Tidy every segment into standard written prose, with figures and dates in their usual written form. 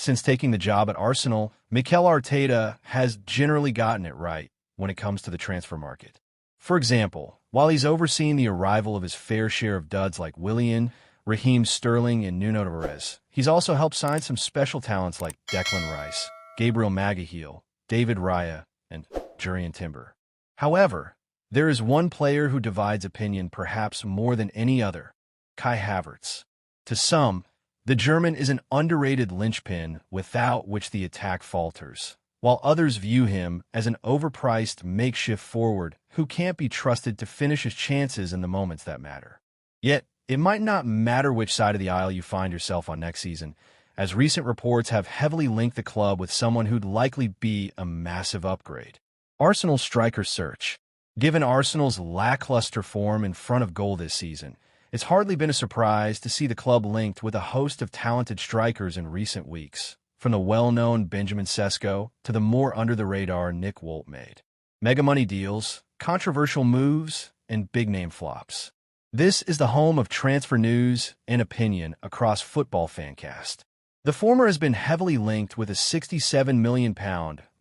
Since taking the job at Arsenal, Mikel Arteta has generally gotten it right when it comes to the transfer market. For example, while he's overseeing the arrival of his fair share of duds like Willian, Raheem Sterling, and Nuno Tavares, he's also helped sign some special talents like Declan Rice, Gabriel Magalhaes, David Raya, and Jurrien Timber. However, there is one player who divides opinion perhaps more than any other: Kai Havertz. To some, the German is an underrated linchpin without which the attack falters, while others view him as an overpriced makeshift forward who can't be trusted to finish his chances in the moments that matter. Yet, it might not matter which side of the aisle you find yourself on next season, as recent reports have heavily linked the club with someone who'd likely be a massive upgrade: Arsenal's striker search. Given Arsenal's lackluster form in front of goal this season, it's hardly been a surprise to see the club linked with a host of talented strikers in recent weeks, from the well-known Benjamin Sesko to the more under-the-radar Nick Woltmade. Mega money deals, controversial moves, and big-name flops. This is the home of transfer news and opinion across Football Fancast. The former has been heavily linked with a £67 million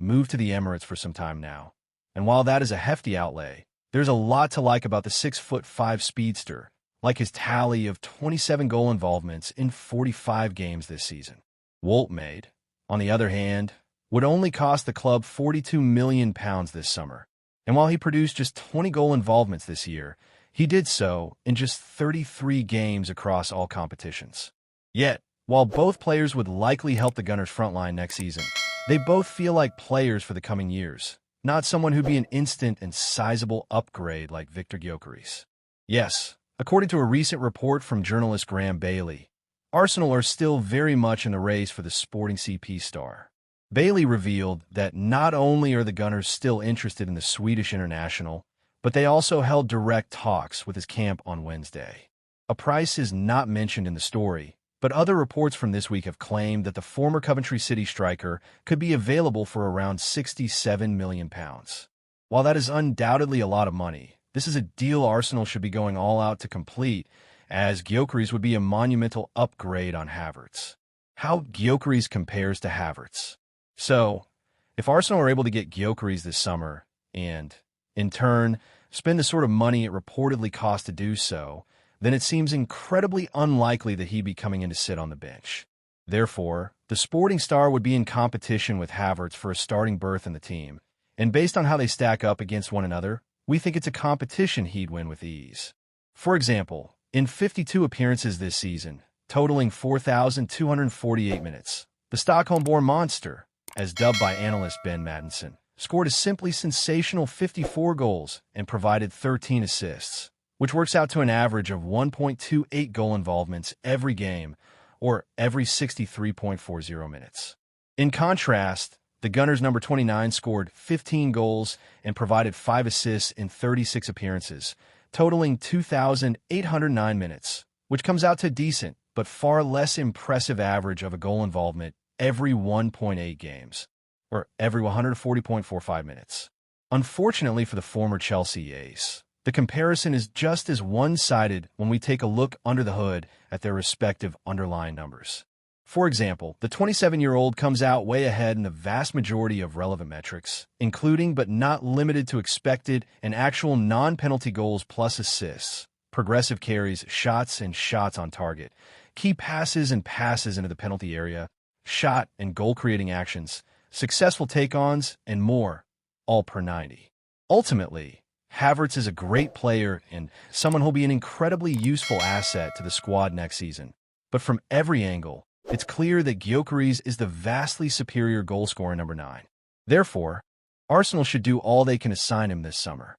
move to the Emirates for some time now. And while that is a hefty outlay, there's a lot to like about the 6'5" speedster, like his tally of 27 goal involvements in 45 games this season. Woltmade, on the other hand, would only cost the club £42 million this summer, and while he produced just 20 goal involvements this year, he did so in just 33 games across all competitions. Yet, while both players would likely help the Gunners' front line next season, they both feel like players for the coming years, not someone who'd be an instant and sizable upgrade like Victor Gyökeres. Yes, according to a recent report from journalist Graham Bailey, Arsenal are still very much in the race for the Sporting CP star. Bailey revealed that not only are the Gunners still interested in the Swedish international, but they also held direct talks with his camp on Wednesday. A price is not mentioned in the story, but other reports from this week have claimed that the former Coventry City striker could be available for around £67 million. While that is undoubtedly a lot of money, this is a deal Arsenal should be going all out to complete, as Gyökeres would be a monumental upgrade on Havertz. How Gyökeres compares to Havertz. So, if Arsenal are able to get Gyökeres this summer, and, in turn, spend the sort of money it reportedly costs to do so, then it seems incredibly unlikely that he'd be coming in to sit on the bench. Therefore, the Sporting star would be in competition with Havertz for a starting berth in the team, and based on how they stack up against one another, we think it's a competition he'd win with ease. For example, in 52 appearances this season, totaling 4,248 minutes, the Stockholm-born monster, as dubbed by analyst Ben Mattinson, scored a simply sensational 54 goals and provided 13 assists, which works out to an average of 1.28 goal involvements every game, or every 63.40 minutes. In contrast, the Gunners' number 29 scored 15 goals and provided 5 assists in 36 appearances, totaling 2,809 minutes, which comes out to a decent but far less impressive average of a goal involvement every 1.8 games, or every 140.45 minutes. Unfortunately for the former Chelsea ace, the comparison is just as one-sided when we take a look under the hood at their respective underlying numbers. For example, the 27-year-old comes out way ahead in the vast majority of relevant metrics, including but not limited to expected and actual non-penalty goals plus assists, progressive carries, shots and shots on target, key passes and passes into the penalty area, shot and goal-creating actions, successful take-ons, and more, all per 90. Ultimately, Havertz is a great player and someone who'll be an incredibly useful asset to the squad next season. But from every angle, it's clear that Gyökeres is the vastly superior goal-scorer number 9. Therefore, Arsenal should do all they can assign him this summer.